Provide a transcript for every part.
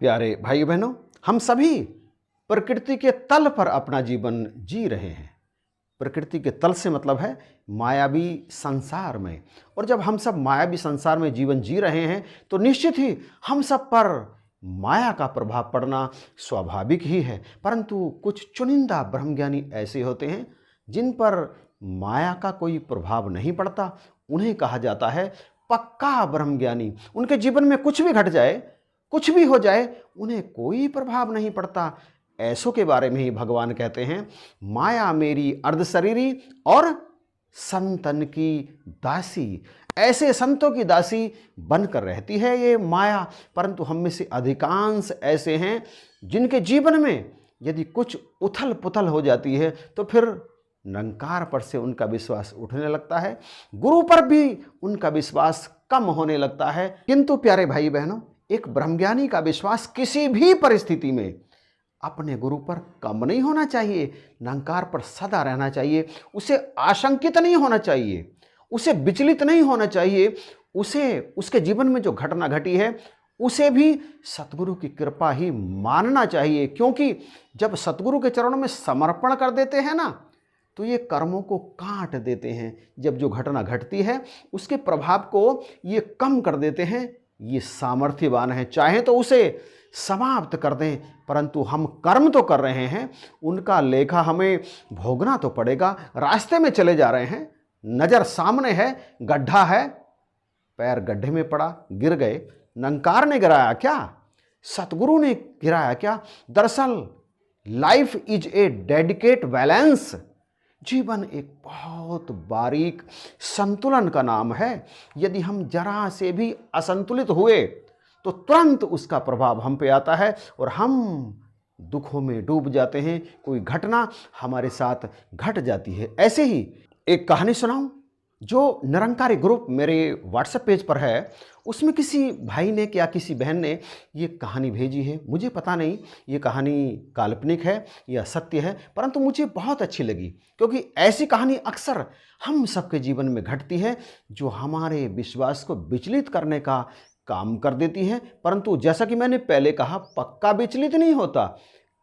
प्यारे भाई बहनों, हम सभी प्रकृति के तल पर अपना जीवन जी रहे हैं। प्रकृति के तल से मतलब है मायावी संसार में। और जब हम सब मायावी संसार में जीवन जी रहे हैं तो निश्चित ही हम सब पर माया का प्रभाव पड़ना स्वाभाविक ही है। परंतु कुछ चुनिंदा ब्रह्मज्ञानी ऐसे होते हैं जिन पर माया का कोई प्रभाव नहीं पड़ता। उन्हें कहा जाता है पक्का ब्रह्मज्ञानी। उनके जीवन में कुछ भी घट जाए, कुछ भी हो जाए, उन्हें कोई प्रभाव नहीं पड़ता। ऐसों के बारे में ही भगवान कहते हैं, माया मेरी अर्धशरीरी और संतन की दासी। ऐसे संतों की दासी बनकर रहती है ये माया। परंतु हम में से अधिकांश ऐसे हैं जिनके जीवन में यदि कुछ उथल पुथल हो जाती है तो फिर निरंकार पर से उनका विश्वास उठने लगता है, गुरु पर भी उनका विश्वास कम होने लगता है। किंतु प्यारे भाई बहनों, एक ब्रह्मज्ञानी का विश्वास किसी भी परिस्थिति में अपने गुरु पर कम नहीं होना चाहिए, निरंकार पर सदा रहना चाहिए। उसे आशंकित नहीं होना चाहिए, उसे विचलित नहीं होना चाहिए। उसे उसके जीवन में जो घटना घटी है उसे भी सतगुरु की कृपा ही मानना चाहिए। क्योंकि जब सतगुरु के चरणों में समर्पण कर देते हैं ना, तो ये कर्मों को काट देते हैं। जब जो घटना घटती है उसके प्रभाव को ये कम कर देते हैं। ये सामर्थ्यवान है, चाहे तो उसे समाप्त कर दें, परंतु हम कर्म तो कर रहे हैं, उनका लेखा हमें भोगना तो पड़ेगा। रास्ते में चले जा रहे हैं, नज़र सामने है, गड्ढा है, पैर गड्ढे में पड़ा, गिर गए। निरंकार ने गिराया क्या? सतगुरु ने गिराया क्या? दरअसल life is a dedicate balance. जीवन एक बहुत बारीक संतुलन का नाम है। यदि हम जरा से भी असंतुलित हुए तो तुरंत उसका प्रभाव हम पे आता है और हम दुखों में डूब जाते हैं। कोई घटना हमारे साथ घट जाती है। ऐसे ही एक कहानी सुनाऊं जो निरंकारी ग्रुप मेरे व्हाट्सएप पेज पर है। उसमें किसी भाई ने या किसी बहन ने ये कहानी भेजी है। मुझे पता नहीं ये कहानी काल्पनिक है या सत्य है, परंतु मुझे बहुत अच्छी लगी, क्योंकि ऐसी कहानी अक्सर हम सबके जीवन में घटती है जो हमारे विश्वास को विचलित करने का काम कर देती है। परंतु जैसा कि मैंने पहले कहा, पक्का विचलित नहीं होता,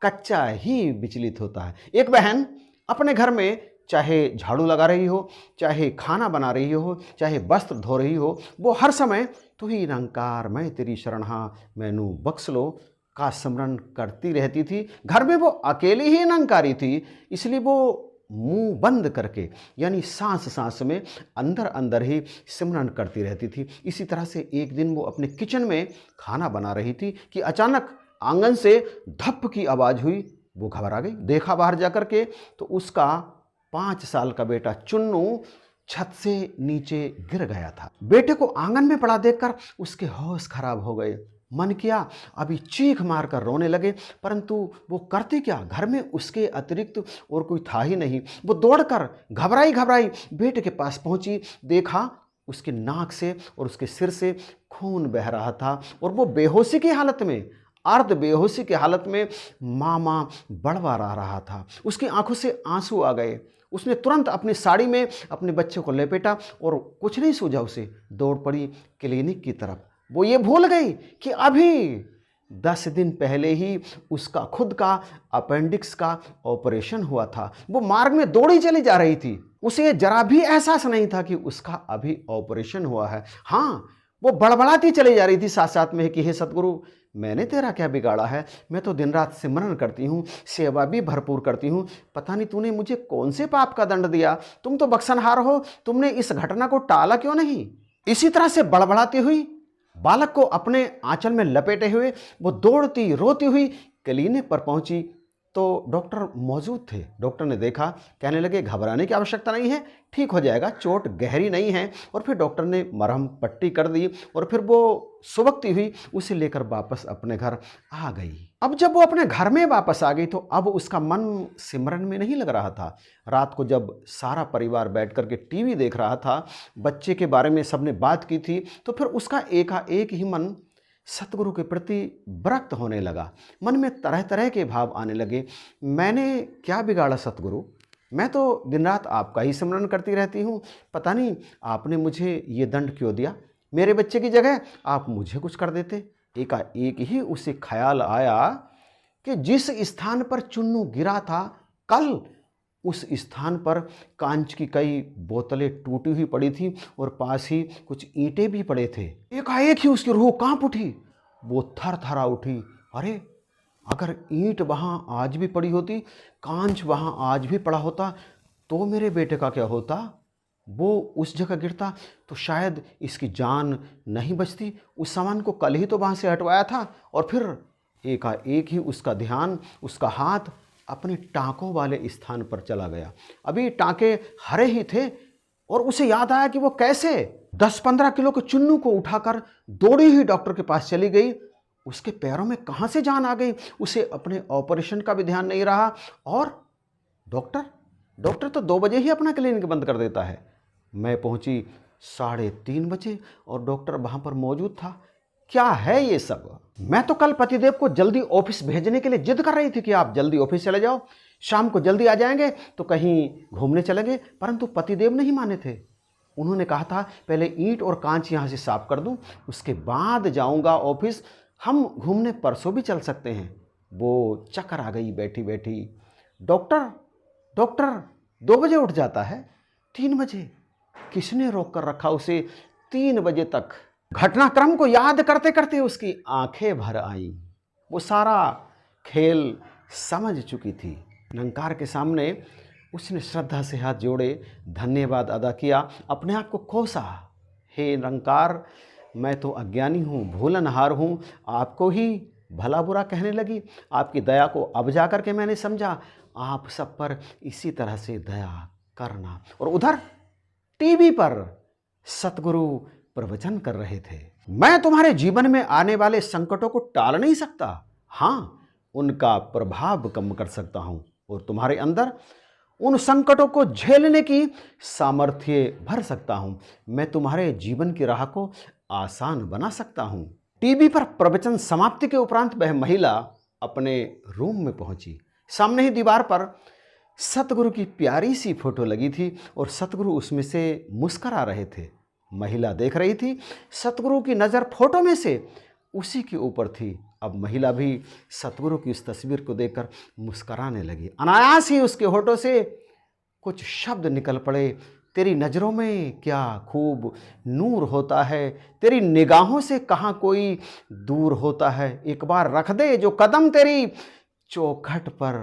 कच्चा ही विचलित होता है। एक बहन अपने घर में चाहे झाड़ू लगा रही हो, चाहे खाना बना रही हो, चाहे वस्त्र धो रही हो, वो हर समय तू ही निरंकार मैं तेरी शरण हाँ मैनू बख्श लो का स्मरण करती रहती थी। घर में वो अकेली ही निरंकारी थी, इसलिए वो मुंह बंद करके, यानी सांस सांस में अंदर अंदर ही सिमरन करती रहती थी। इसी तरह से एक दिन वो अपने किचन में खाना बना रही थी कि अचानक आंगन से धप की आवाज़ हुई। वो घबरा गई, देखा बाहर जाकर के तो उसका 5 साल का बेटा चुन्नू छत से नीचे गिर गया था। बेटे को आंगन में पड़ा देखकर उसके होश खराब हो गए। मन किया अभी चीख मारकर रोने लगे, परंतु वो करते क्या, घर में उसके अतिरिक्त और कोई था ही नहीं। वो दौड़कर घबराई घबराई बेटे के पास पहुंची, देखा उसके नाक से और उसके सिर से खून बह रहा था और वो बेहोशी की हालत में, अर्ध बेहोशी की हालत में मामा बड़वा रहा था। उसकी आंखों से आंसू आ गए। उसने तुरंत अपनी साड़ी में अपने बच्चे को लपेटा और कुछ नहीं सूझा उसे दौड़ पड़ी क्लिनिक की तरफ। वो ये भूल गई कि अभी 10 दिन पहले ही उसका खुद का अपेंडिक्स का ऑपरेशन हुआ था। वो मार्ग में दौड़ी चली जा रही थी, उसे जरा भी एहसास नहीं था कि उसका अभी ऑपरेशन हुआ है। हाँ, वो बड़बड़ाती चली जा रही थी साथ साथ में कि हे सतगुरु, मैंने तेरा क्या बिगाड़ा है? मैं तो दिन रात सिमरन करती हूँ, सेवा भी भरपूर करती हूँ, पता नहीं तूने मुझे कौन से पाप का दंड दिया? तुम तो बख्शनहार हो, तुमने इस घटना को टाला क्यों नहीं? इसी तरह से बड़बड़ाती हुई बालक को अपने आंचल में लपेटे हुए वो दौड़ती रोती हुई क्लिनिक पर पहुंची तो डॉक्टर मौजूद थे। डॉक्टर ने देखा, कहने लगे घबराने की आवश्यकता नहीं है, ठीक हो जाएगा, चोट गहरी नहीं है। और फिर डॉक्टर ने मरहम पट्टी कर दी और फिर वो सुबकती हुई उसे लेकर वापस अपने घर आ गई। अब जब वो अपने घर में वापस आ गई तो अब उसका मन सिमरन में नहीं लग रहा था। रात को जब सारा परिवार बैठ कर के टीवी देख रहा था, बच्चे के बारे में सबने बात की थी, तो फिर उसका एकाएक ही मन सतगुरु के प्रति विरक्त होने लगा। मन में तरह तरह के भाव आने लगे। मैंने क्या बिगाड़ा सतगुरु? मैं तो दिन रात आपका ही स्मरण करती रहती हूँ, पता नहीं आपने मुझे ये दंड क्यों दिया? मेरे बच्चे की जगह आप मुझे कुछ कर देते। एकाएक ही उसे ख्याल आया कि जिस स्थान पर चुन्नू गिरा था कल, उस स्थान पर कांच की कई बोतलें टूटी हुई पड़ी थी और पास ही कुछ ईंटें भी पड़े थे। एकाएक ही उसकी रूह कांप उठी, वो थर थरा उठी। अरे, अगर ईंट वहां आज भी पड़ी होती, कांच वहां आज भी पड़ा होता, तो मेरे बेटे का क्या होता? वो उस जगह गिरता तो शायद इसकी जान नहीं बचती। उस सामान को कल ही तो वहां से हटवाया था। और फिर एकाएक ही उसका ध्यान, उसका हाथ अपने टाँकों वाले स्थान पर चला गया। अभी टाँके हरे ही थे और उसे याद आया कि वो कैसे 10-15 किलो के चुन्नू को उठाकर दौड़ी ही डॉक्टर के पास चली गई। उसके पैरों में कहाँ से जान आ गई? उसे अपने ऑपरेशन का भी ध्यान नहीं रहा। और डॉक्टर तो 2 बजे ही अपना क्लिनिक बंद कर देता है। मैं पहुंची 3:30 बजे और डॉक्टर वहां पर मौजूद था। क्या है ये सब? मैं तो कल पतिदेव को जल्दी ऑफिस भेजने के लिए जिद कर रही थी कि आप जल्दी ऑफिस चले जाओ, शाम को जल्दी आ जाएंगे तो कहीं घूमने चलेंगे, परंतु पतिदेव नहीं माने थे। उन्होंने कहा था पहले ईंट और कांच यहाँ से साफ कर दूं, उसके बाद जाऊंगा ऑफिस, हम घूमने परसों भी चल सकते हैं। वो चक्कर आ गई बैठी बैठी। डॉक्टर 2 बजे उठ जाता है, 3 बजे किसने रोक कर रखा उसे 3 बजे तक? घटनाक्रम को याद करते करते उसकी आंखें भर आईं। वो सारा खेल समझ चुकी थी। निरंकार के सामने उसने श्रद्धा से हाथ जोड़े, धन्यवाद अदा किया, अपने आप को कोसा। हे निरंकार, मैं तो अज्ञानी हूँ, भूलनहार हूँ, आपको ही भला बुरा कहने लगी। आपकी दया को अब जा कर के मैंने समझा। आप सब पर इसी तरह से दया करना। और उधर टीवी पर सतगुरु प्रवचन कर रहे थे। मैं तुम्हारे जीवन में आने वाले संकटों को टाल नहीं सकता, हाँ, उनका प्रभाव कम कर सकता हूं और तुम्हारे अंदर उन संकटों को झेलने की सामर्थ्य भर सकता हूं। मैं तुम्हारे जीवन की राह को आसान बना सकता हूं। टीवी पर प्रवचन समाप्ति के उपरांत वह महिला अपने रूम में पहुंची। सामने ही दीवार पर सतगुरु की प्यारी सी फोटो लगी थी और सतगुरु उसमें से मुस्कुरा रहे थे। महिला देख रही थी, सतगुरु की नज़र फोटो में से उसी के ऊपर थी। अब महिला भी सतगुरु की इस तस्वीर को देखकर मुस्कुराने लगी। अनायास ही उसके होठों से कुछ शब्द निकल पड़े। तेरी नज़रों में क्या खूब नूर होता है, तेरी निगाहों से कहाँ कोई दूर होता है। एक बार रख दे जो कदम तेरी चौखट पर,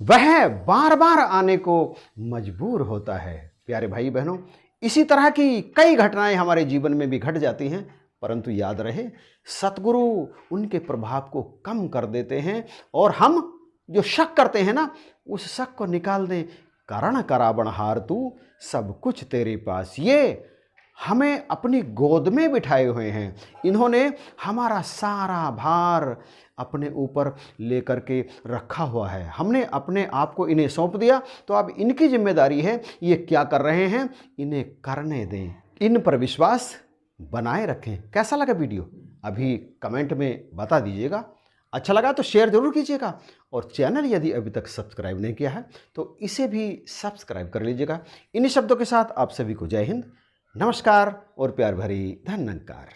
वह बार बार आने को मजबूर होता है। प्यारे भाई बहनों, इसी तरह की कई घटनाएं हमारे जीवन में भी घट जाती हैं, परंतु याद रहे सतगुरु उनके प्रभाव को कम कर देते हैं और हम जो शक करते हैं ना, उस शक को निकाल दें। कारण करावणहार तू, सब कुछ तेरे पास। ये हमें अपनी गोद में बिठाए हुए हैं। इन्होंने हमारा सारा भार अपने ऊपर लेकर के रखा हुआ है। हमने अपने आप को इन्हें सौंप दिया, तो अब इनकी जिम्मेदारी है ये क्या कर रहे हैं इन्हें करने दें, इन पर विश्वास बनाए रखें। कैसा लगा वीडियो अभी कमेंट में बता दीजिएगा। अच्छा लगा तो शेयर जरूर कीजिएगा और चैनल यदि अभी तक सब्सक्राइब नहीं किया है तो इसे भी सब्सक्राइब कर लीजिएगा। इन्हीं शब्दों के साथ आप सभी को जय हिंद, नमस्कार और प्यार भरी धन्यवाद।